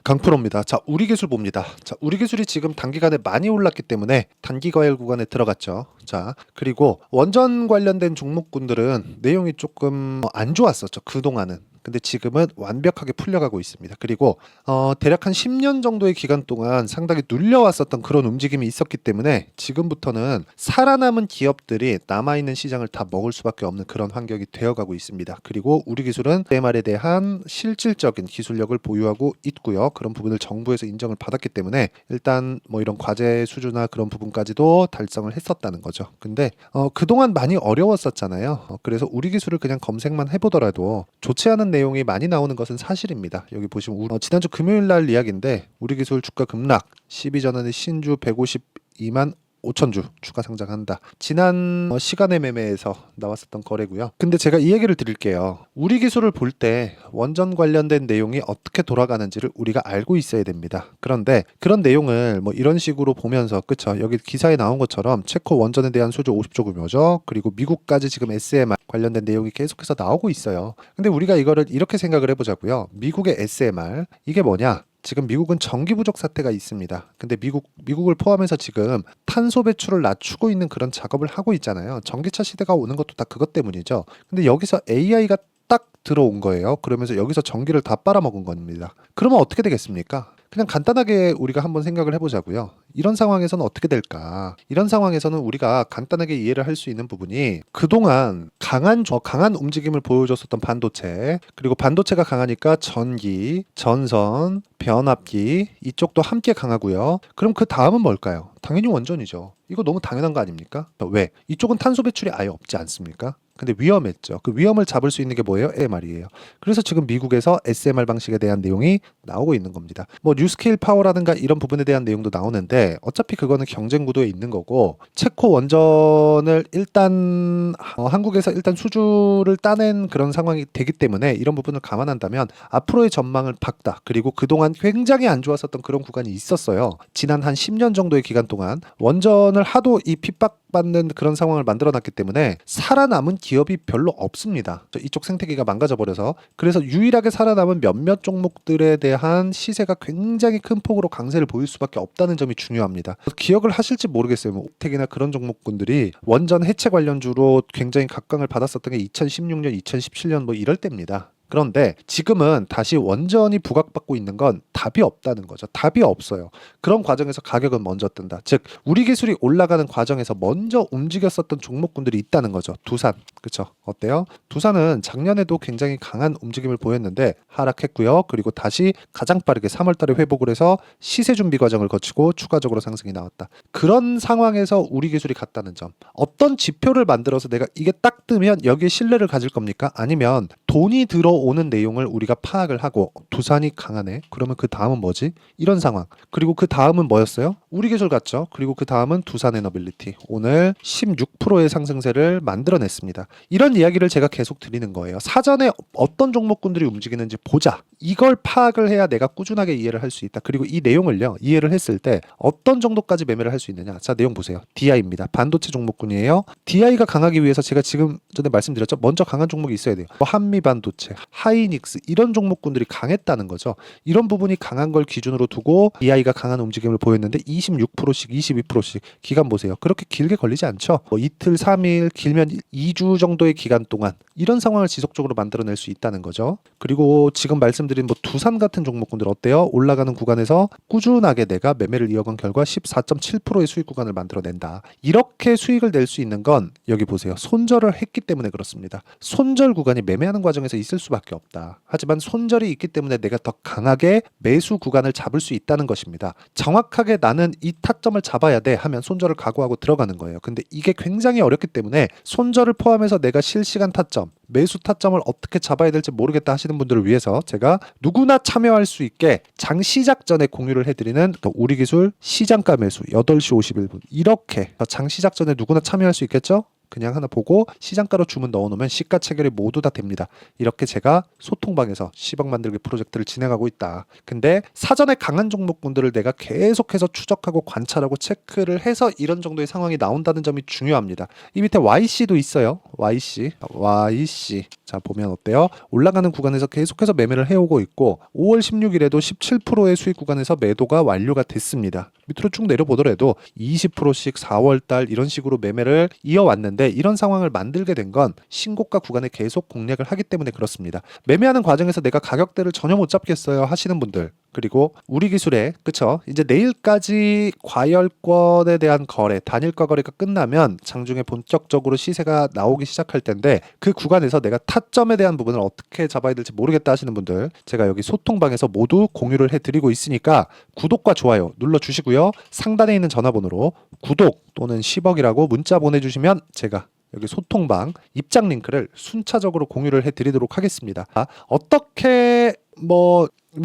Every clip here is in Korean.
강프로입니다. 자, 우리 기술 봅니다. 자, 우리 기술이 지금 단기간에 많이 올랐기 때문에 단기 과열 구간에 들어갔죠. 자, 그리고 원전 관련된 종목군들은 내용이 조금 안 좋았었죠. 그동안은. 근데 지금은 완벽하게 풀려가고 있습니다. 그리고 대략 한 10년 정도의 기간 동안 상당히 눌려왔었던 그런 움직임이 있었기 때문에 지금부터는 살아남은 기업들이 남아있는 시장을 다 먹을 수밖에 없는 그런 환경이 되어가고 있습니다. 그리고 우리 기술은 SMR에 대한 실질적인 기술력을 보유하고 있고요. 그런 부분을 정부에서 인정을 받았기 때문에 일단 뭐 이런 과제 수주나 그런 부분까지도 달성을 했었다는 거죠. 근데 그동안 많이 어려웠었잖아요. 그래서 우리 기술을 그냥 검색만 해보더라도 좋지 않은 내용이 많이 나오는 것은 사실입니다. 여기 보시면 지난주 금요일 날 이야기인데 우리 기술 주가 급락, 12전환의 신주 152만 5천주 추가 상장한다. 지난 시간의 매매에서 나왔었던 거래고요. 근데 제가 이 얘기를 드릴게요. 우리 기술을 볼 때 원전 관련된 내용이 어떻게 돌아가는지를 우리가 알고 있어야 됩니다. 그런데 그런 내용을 뭐 이런 식으로 보면서 그쵸? 여기 기사에 나온 것처럼 체코 원전에 대한 수주 50조 규모죠. 그리고 미국까지 지금 SMR 관련된 내용이 계속해서 나오고 있어요. 근데 우리가 이거를 이렇게 생각을 해보자고요. 미국의 SMR 이게 뭐냐? 지금 미국은 전기 부족 사태가 있습니다. 근데 미국을 포함해서 지금 탄소 배출을 낮추고 있는 그런 작업을 하고 있잖아요. 전기차 시대가 오는 것도 다 그것 때문이죠. 근데 여기서 AI가 딱 들어온 거예요. 그러면서 여기서 전기를 다 빨아먹은 겁니다. 그러면 어떻게 되겠습니까? 그냥 간단하게 우리가 한번 생각을 해보자고요. 이런 상황에서는 어떻게 될까? 이런 상황에서는 우리가 간단하게 이해를 할 수 있는 부분이 그동안 강한 움직임을 보여줬었던 반도체, 그리고 반도체가 강하니까 전기, 전선, 변압기 이쪽도 함께 강하고요. 그럼 그 다음은 뭘까요? 당연히 원전이죠. 이거 너무 당연한 거 아닙니까? 왜? 이쪽은 탄소 배출이 아예 없지 않습니까? 근데 위험했죠. 그 위험을 잡을 수 있는 게 뭐예요? SMR이에요. 그래서 지금 미국에서 SMR 방식에 대한 내용이 나오고 있는 겁니다. 뭐 뉴스케일 파워라든가 이런 부분에 대한 내용도 나오는데 어차피 그거는 경쟁 구도에 있는 거고 체코 원전을 일단 한국에서 일단 수주를 따낸 그런 상황이 되기 때문에 이런 부분을 감안한다면 앞으로의 전망을 밝다. 그리고 그동안 굉장히 안 좋았었던 그런 구간이 있었어요. 지난 한 10년 정도의 기간 동안 원전을 하도 이 핍박받는 그런 상황을 만들어놨기 때문에 살아남은 기업이 별로 없습니다. 이쪽 생태계가 망가져버려서. 그래서 유일하게 살아남은 몇몇 종목들에 대한 시세가 굉장히 큰 폭으로 강세를 보일 수밖에 없다는 점이 중요합니다. 기억을 하실지 모르겠어요. 뭐 옥택이나 그런 종목군들이 원전 해체 관련주로 굉장히 각광을 받았었던 게 2016년, 2017년 뭐 이럴 때입니다. 그런데 지금은 다시 원전이 부각받고 있는 건 답이 없다는 거죠. 답이 없어요. 그런 과정에서 가격은 먼저 뜬다. 즉 우리 기술이 올라가는 과정에서 먼저 움직였었던 종목군들이 있다는 거죠. 두산. 그렇죠? 어때요? 두산은 작년에도 굉장히 강한 움직임을 보였는데 하락했고요. 그리고 다시 가장 빠르게 3월 달에 회복을 해서 시세 준비 과정을 거치고 추가적으로 상승이 나왔다. 그런 상황에서 우리 기술이 갔다는 점. 어떤 지표를 만들어서 내가 이게 딱 뜨면 여기에 신뢰를 가질 겁니까? 아니면 돈이 들어오는 내용을 우리가 파악을 하고 두산이 강하네. 그러면 그 다음은 뭐지? 이런 상황. 그리고 그 다음은 뭐였어요? 우리 기술 같죠. 그리고 그 다음은 두산에너빌리티. 오늘 16%의 상승세를 만들어냈습니다. 이런 이야기를 제가 계속 드리는 거예요. 사전에 어떤 종목군들이 움직이는지 보자. 이걸 파악을 해야 내가 꾸준하게 이해를 할 수 있다. 그리고 이 내용을요. 이해를 했을 때 어떤 정도까지 매매를 할 수 있느냐. 자, 내용 보세요. DI입니다. 반도체 종목군이에요. DI가 강하기 위해서 제가 지금 전에 말씀드렸죠. 먼저 강한 종목이 있어야 돼요. 뭐 한미 반도체, 하이닉스 이런 종목군들이 강했다는 거죠. 이런 부분이 강한 걸 기준으로 두고 DI가 강한 움직임을 보였는데 26%씩 22%씩 기간 보세요. 그렇게 길게 걸리지 않죠. 뭐 이틀, 3일, 길면 2주 정도의 기간 동안 이런 상황을 지속적으로 만들어낼 수 있다는 거죠. 그리고 지금 말씀드린 뭐 두산 같은 종목군들 어때요? 올라가는 구간에서 꾸준하게 내가 매매를 이어간 결과 14.7%의 수익 구간을 만들어낸다. 이렇게 수익을 낼 수 있는 건 여기 보세요. 손절을 했기 때문에 그렇습니다. 손절 구간이 매매하는 과정에서 있을 수밖에 없다. 하지만 손절이 있기 때문에 내가 더 강하게 매수 구간을 잡을 수 있다는 것입니다. 정확하게 나는 이 타점을 잡아야 돼 하면 손절을 각오하고 들어가는 거예요. 근데 이게 굉장히 어렵기 때문에 손절을 포함해서 내가 실시간 타점, 매수 타점을 어떻게 잡아야 될지 모르겠다 하시는 분들을 위해서 제가 누구나 참여할 수 있게 장 시작 전에 공유를 해드리는 우리 기술 시장가 매수 8시 51분 이렇게 장 시작 전에 누구나 참여할 수 있겠죠? 그냥 하나 보고 시장가로 주문 넣어놓으면 시가 체결이 모두 다 됩니다. 이렇게 제가 소통방에서 10억 만들기 프로젝트를 진행하고 있다. 근데 사전에 강한 종목군들을 내가 계속해서 추적하고 관찰하고 체크를 해서 이런 정도의 상황이 나온다는 점이 중요합니다. 이 밑에 YC도 있어요. YC. 자, 보면 어때요? 올라가는 구간에서 계속해서 매매를 해오고 있고 5월 16일에도 17%의 수익 구간에서 매도가 완료가 됐습니다. 밑으로 쭉 내려보더라도 20%씩 4월달 이런 식으로 매매를 이어왔는데 이런 상황을 만들게 된 건 신고가 구간에 계속 공략을 하기 때문에 그렇습니다. 매매하는 과정에서 내가 가격대를 전혀 못 잡겠어요 하시는 분들, 그리고 우리 기술에 그쵸, 이제 내일까지 과열권에 대한 거래, 단일가 거래가 끝나면 장중에 본격적으로 시세가 나오기 시작할 텐데 그 구간에서 내가 타점에 대한 부분을 어떻게 잡아야 될지 모르겠다 하시는 분들, 제가 여기 소통방에서 모두 공유를 해드리고 있으니까 구독과 좋아요 눌러주시고요. 상단에 있는 전화번호로 구독 또는 10억이라고 문자 보내주시면 제가 여기 소통방 입장 링크를 순차적으로 공유를 해드리도록 하겠습니다. 어떻게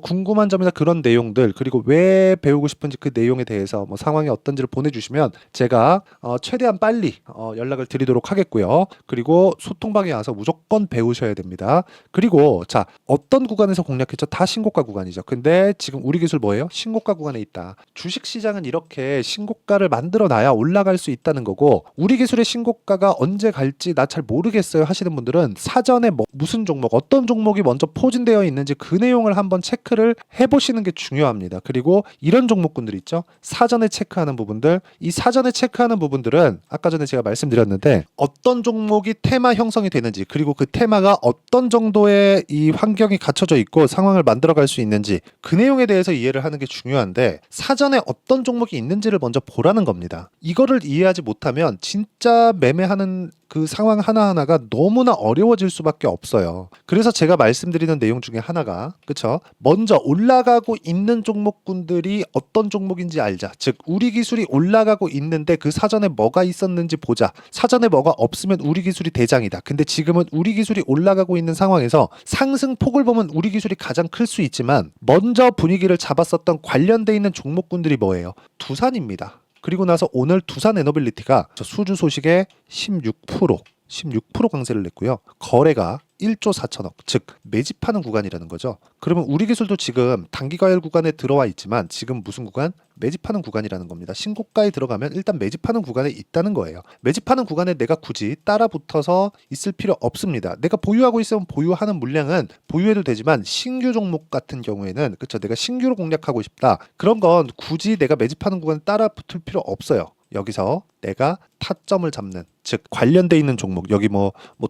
궁금한 점이나 그런 내용들, 그리고 왜 배우고 싶은지 그 내용에 대해서 상황이 어떤지를 보내주시면 제가 최대한 빨리 연락을 드리도록 하겠고요. 그리고 소통방에 와서 무조건 배우셔야 됩니다. 그리고 자, 어떤 구간에서 공략했죠? 다 신고가 구간이죠. 근데 지금 우리 기술 뭐예요? 신고가 구간에 있다. 주식시장은 이렇게 신고가를 만들어 놔야 올라갈 수 있다는 거고, 우리 기술의 신고가가 언제 갈지 나 잘 모르겠어요 하시는 분들은 사전에 무슨 종목, 어떤 종목이 먼저 포진되어 있는지 그 내용을 한번 체크를 해보시는 게 중요합니다. 그리고 이런 종목군들 있죠, 사전에 체크하는 부분들. 이 사전에 체크하는 부분들은 아까 전에 제가 말씀드렸는데 어떤 종목이 테마 형성이 되는지, 그리고 그 테마가 어떤 정도의 이 환경이 갖춰져 있고 상황을 만들어갈 수 있는지 그 내용에 대해서 이해를 하는 게 중요한데, 사전에 어떤 종목이 있는지를 먼저 보라는 겁니다. 이거를 이해하지 못하면 진짜 매매하는 그 상황 하나하나가 너무나 어려워질 수밖에 없어요. 그래서 제가 말씀드리는 내용 중에 하나가, 그쵸, 먼저 올라가고 있는 종목군들이 어떤 종목인지 알자. 즉 우리 기술이 올라가고 있는데 그 사전에 뭐가 있었는지 보자. 사전에 뭐가 없으면 우리 기술이 대장이다. 근데 지금은 우리 기술이 올라가고 있는 상황에서 상승폭을 보면 우리 기술이 가장 클 수 있지만 먼저 분위기를 잡았었던 관련돼 있는 종목군들이 뭐예요? 두산입니다. 그리고 나서 오늘 두산 에너빌리티가 수주 소식에 16% 강세를 냈고요. 거래가 1조 4천억, 즉 매집하는 구간이라는 거죠. 그러면 우리 기술도 지금 단기 과열 구간에 들어와 있지만 지금 무슨 구간? 매집하는 구간이라는 겁니다. 신고가에 들어가면 일단 매집하는 구간에 있다는 거예요. 매집하는 구간에 내가 굳이 따라 붙어서 있을 필요 없습니다. 내가 보유하고 있으면 보유하는 물량은 보유해도 되지만 신규 종목 같은 경우에는, 그쵸, 내가 신규로 공략하고 싶다, 그런 건 굳이 내가 매집하는 구간에 따라 붙을 필요 없어요. 여기서 내가 타점을 잡는, 즉 관련돼 있는 종목, 여기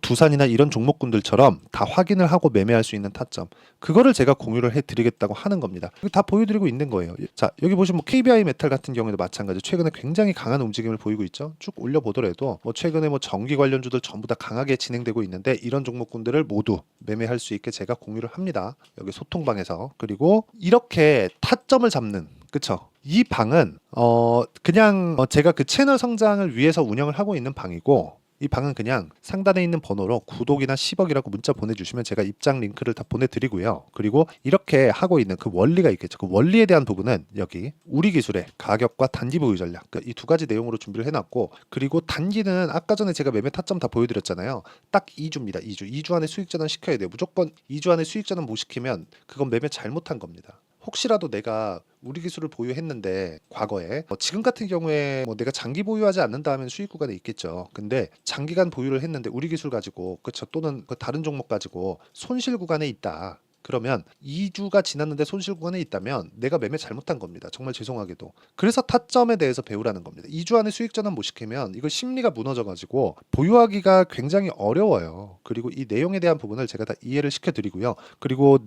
두산이나 이런 종목군들처럼 다 확인을 하고 매매할 수 있는 타점, 그거를 제가 공유를 해드리겠다고 하는 겁니다. 다 보여드리고 있는 거예요. 자, 여기 보시면 KBI 메탈 같은 경우에도 마찬가지, 최근에 굉장히 강한 움직임을 보이고 있죠. 쭉 올려보더라도 최근에 전기 관련주들 전부 다 강하게 진행되고 있는데 이런 종목군들을 모두 매매할 수 있게 제가 공유를 합니다. 여기 소통방에서. 그리고 이렇게 타점을 잡는, 그쵸, 이 방은 그냥 제가 그 채널 성장을 위해서 운영을 하고 있는 방이고, 이 방은 그냥 상단에 있는 번호로 구독이나 10억이라고 문자 보내주시면 제가 입장 링크를 다 보내드리고요. 그리고 이렇게 하고 있는 그 원리가 있겠죠. 그 원리에 대한 부분은 여기 우리 기술의 가격과 단기 보유 전략, 이 두 가지 내용으로 준비를 해놨고, 그리고 단기는 아까 전에 제가 매매 타점 다 보여드렸잖아요. 딱 2주입니다. 2주 안에 수익 전환 시켜야 돼요. 무조건 2주 안에 수익 전환 못 시키면 그건 매매 잘못한 겁니다. 혹시라도 내가 우리 기술을 보유했는데 과거에 지금 같은 경우에 내가 장기 보유하지 않는다 하면 수익 구간에 있겠죠. 근데 장기간 보유를 했는데 우리 기술 가지고, 그쵸, 또는 그 다른 종목 가지고 손실 구간에 있다. 그러면 2주가 지났는데 손실 구간에 있다면 내가 매매 잘못한 겁니다. 정말 죄송하게도. 그래서 타점에 대해서 배우라는 겁니다. 2주 안에 수익 전환 못 시키면 이거 심리가 무너져가지고 보유하기가 굉장히 어려워요. 그리고 이 내용에 대한 부분을 제가 다 이해를 시켜드리고요. 그리고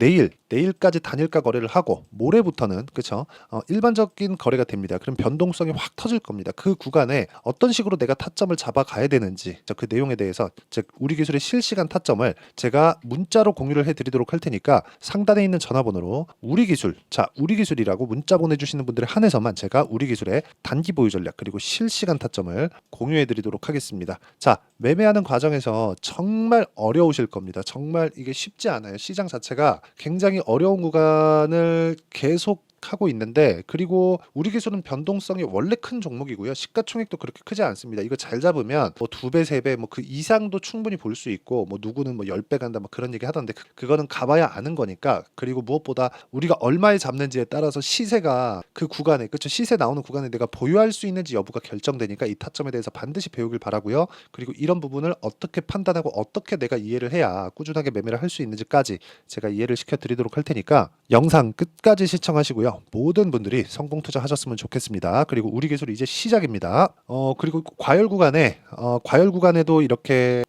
내일까지 단일가 거래를 하고 모레부터는, 그쵸, 일반적인 거래가 됩니다. 그럼 변동성이 확 터질 겁니다. 그 구간에 어떤 식으로 내가 타점을 잡아가야 되는지, 그 내용에 대해서, 즉 우리 기술의 실시간 타점을 제가 문자로 공유를 해드리도록 할 테니까 상단에 있는 전화번호로 우리 기술, 자 우리 기술이라고 문자 보내주시는 분들에 한해서만 제가 우리 기술의 단기 보유 전략 그리고 실시간 타점을 공유해 드리도록 하겠습니다. 자, 매매하는 과정에서 정말 어려우실 겁니다. 정말 이게 쉽지 않아요. 시장 자체가 굉장히 어려운 구간을 계속 하고 있는데, 그리고 우리 기술은 변동성이 원래 큰 종목이고요. 시가총액도 그렇게 크지 않습니다. 이거 잘 잡으면 뭐 2배, 3배 뭐 그 이상도 충분히 볼 수 있고, 뭐 누구는 뭐 10배 간다 뭐 그런 얘기 하던데 그거는 가봐야 아는 거니까. 그리고 무엇보다 우리가 얼마에 잡는지에 따라서 시세가 그 구간에, 그렇죠, 시세 나오는 구간에 내가 보유할 수 있는지 여부가 결정되니까 이 타점에 대해서 반드시 배우길 바라고요. 그리고 이런 부분을 어떻게 판단하고 어떻게 내가 이해를 해야 꾸준하게 매매를 할 수 있는지까지 제가 이해를 시켜드리도록 할 테니까 영상 끝까지 시청하시고요. 모든 분들이 성공 투자하셨으면 좋겠습니다. 그리고 우리 기술 이제 시작입니다. 그리고 과열 구간에도 이렇게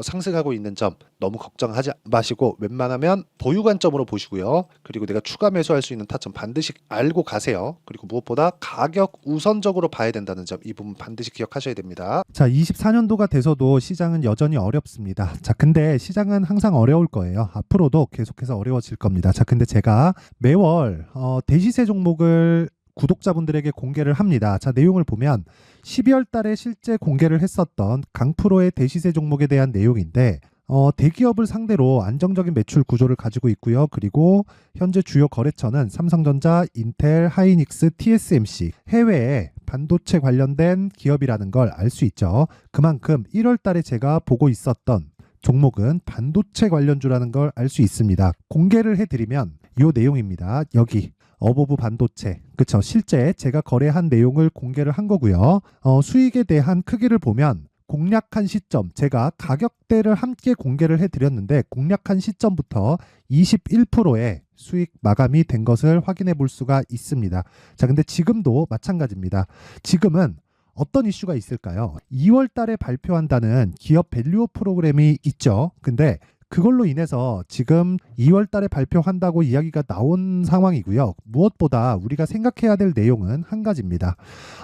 상승하고 있는 점 너무 걱정하지 마시고 웬만하면 보유 관점으로 보시고요. 그리고 내가 추가 매수할 수 있는 타점 반드시 알고 가세요. 그리고 무엇보다 가격 우선적으로 봐야 된다는 점, 이 부분 반드시 기억하셔야 됩니다. 자, 24년도가 돼서도 시장은 여전히 어렵습니다. 자, 근데 시장은 항상 어려울 거예요. 앞으로도 계속해서 어려워질 겁니다. 자, 근데 제가 매월 대시세 종목을 구독자분들에게 공개를 합니다. 자, 내용을 보면 12월 달에 실제 공개를 했었던 강프로의 대시세 종목에 대한 내용인데, 대기업을 상대로 안정적인 매출 구조를 가지고 있고요. 그리고 현재 주요 거래처는 삼성전자, 인텔, 하이닉스, TSMC, 해외에 반도체 관련된 기업이라는 걸 알 수 있죠. 그만큼 1월 달에 제가 보고 있었던 종목은 반도체 관련주라는 걸 알 수 있습니다. 공개를 해드리면 이 내용입니다. 여기 어보브 반도체, 그쵸, 실제 제가 거래한 내용을 공개를 한 거고요. 수익에 대한 크기를 보면 공략한 시점, 제가 가격대를 함께 공개를 해드렸는데 공략한 시점부터 21%의 수익 마감이 된 것을 확인해 볼 수가 있습니다. 자, 근데 지금도 마찬가지입니다. 지금은 어떤 이슈가 있을까요? 2월 달에 발표한다는 기업 밸류업 프로그램이 있죠. 근데 그걸로 인해서 지금 2월 달에 발표한다고 이야기가 나온 상황이고요. 무엇보다 우리가 생각해야 될 내용은 한 가지입니다.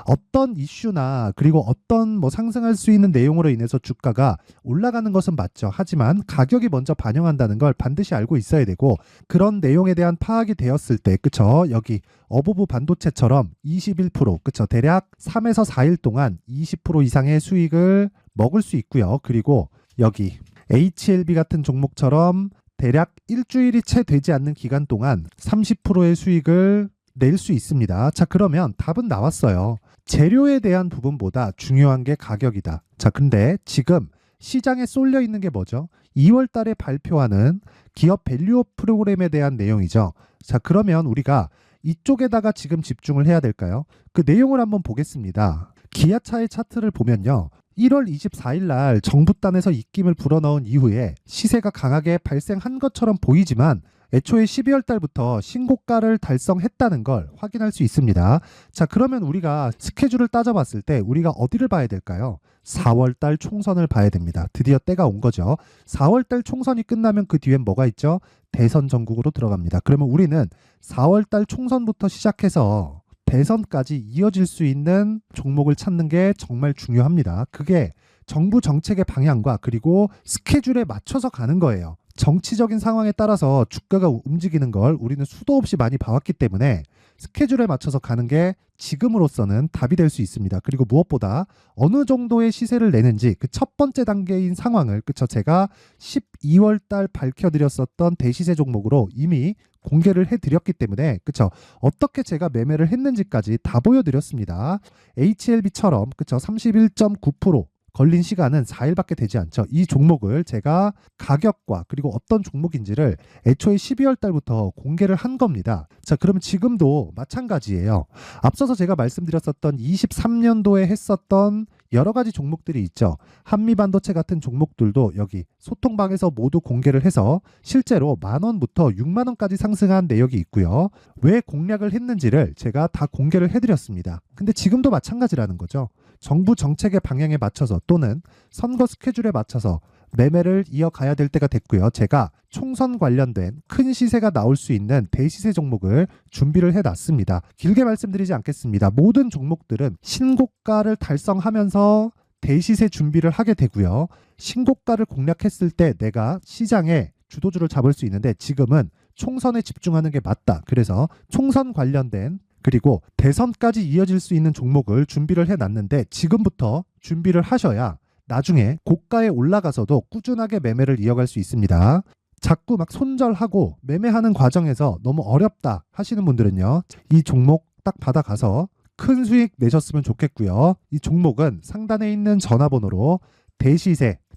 어떤 이슈나 그리고 어떤 뭐 상승할 수 있는 내용으로 인해서 주가가 올라가는 것은 맞죠. 하지만 가격이 먼저 반영한다는 걸 반드시 알고 있어야 되고, 그런 내용에 대한 파악이 되었을 때, 그쵸, 여기 어보브 반도체처럼 21%, 그쵸, 대략 3에서 4일 동안 20% 이상의 수익을 먹을 수 있고요. 그리고 여기 HLB 같은 종목처럼 대략 일주일이 채 되지 않는 기간 동안 30%의 수익을 낼 수 있습니다. 자, 그러면 답은 나왔어요. 재료에 대한 부분보다 중요한 게 가격이다. 자, 근데 지금 시장에 쏠려 있는 게 뭐죠? 2월 달에 발표하는 기업 밸류업 프로그램에 대한 내용이죠. 자, 그러면 우리가 이쪽에다가 지금 집중을 해야 될까요? 그 내용을 한번 보겠습니다. 기아차의 차트를 보면요. 1월 24일 날 정부단에서 입김을 불어넣은 이후에 시세가 강하게 발생한 것처럼 보이지만 애초에 12월 달부터 신고가를 달성했다는 걸 확인할 수 있습니다. 자, 그러면 우리가 스케줄을 따져봤을 때 우리가 어디를 봐야 될까요? 4월 달 총선을 봐야 됩니다. 드디어 때가 온 거죠. 4월 달 총선이 끝나면 그 뒤엔 뭐가 있죠? 대선 전국으로 들어갑니다. 그러면 우리는 4월 달 총선부터 시작해서 대선까지 이어질 수 있는 종목을 찾는 게 정말 중요합니다. 그게 정부 정책의 방향과 그리고 스케줄에 맞춰서 가는 거예요. 정치적인 상황에 따라서 주가가 움직이는 걸 우리는 수도 없이 많이 봐왔기 때문에 스케줄에 맞춰서 가는 게 지금으로서는 답이 될 수 있습니다. 그리고 무엇보다 어느 정도의 시세를 내는지 그 첫 번째 단계인 상황을, 그쵸, 제가 12월 달 밝혀드렸었던 대시세 종목으로 이미 공개를 해드렸기 때문에, 그쵸, 어떻게 제가 매매를 했는지까지 다 보여드렸습니다. HLB처럼, 그쵸, 31.9% 걸린 시간은 4일밖에 되지 않죠. 이 종목을 제가 가격과 그리고 어떤 종목인지를 애초에 12월 달부터 공개를 한 겁니다. 자, 그러면 지금도 마찬가지예요. 앞서서 제가 말씀드렸었던 23년도에 했었던 여러 가지 종목들이 있죠. 한미반도체 같은 종목들도 여기 소통방에서 모두 공개를 해서 실제로 10,000원부터 60,000원까지 상승한 내역이 있고요. 왜 공략을 했는지를 제가 다 공개를 해드렸습니다. 근데 지금도 마찬가지라는 거죠. 정부 정책의 방향에 맞춰서 또는 선거 스케줄에 맞춰서 매매를 이어가야 될 때가 됐고요. 제가 총선 관련된 큰 시세가 나올 수 있는 대시세 종목을 준비를 해놨습니다. 길게 말씀드리지 않겠습니다. 모든 종목들은 신고가를 달성하면서 대시세 준비를 하게 되고요. 신고가를 공략했을 때 내가 시장에 주도주를 잡을 수 있는데 지금은 총선에 집중하는 게 맞다. 그래서 총선 관련된 그리고 대선까지 이어질 수 있는 종목을 준비를 해놨는데 지금부터 준비를 하셔야 나중에 고가에 올라가서도 꾸준하게 매매를 이어갈 수 있습니다. 자꾸 막 손절하고 매매하는 과정에서 너무 어렵다 하시는 분들은요, 이 종목 딱 받아가서 큰 수익 내셨으면 좋겠고요. 이 종목은 상단에 있는 전화번호로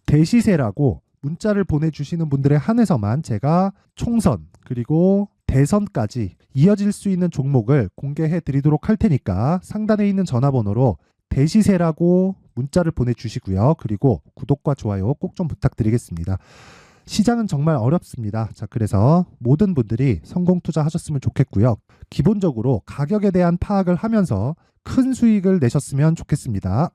대시세라고 문자를 보내주시는 분들에 한해서만 제가 총선 그리고 대선까지 이어질 수 있는 종목을 공개해 드리도록 할 테니까 상단에 있는 전화번호로 대시세라고 문자를 보내주시고요. 그리고 구독과 좋아요 꼭 좀 부탁드리겠습니다. 시장은 정말 어렵습니다. 자, 그래서 모든 분들이 성공 투자하셨으면 좋겠고요. 기본적으로 가격에 대한 파악을 하면서 큰 수익을 내셨으면 좋겠습니다.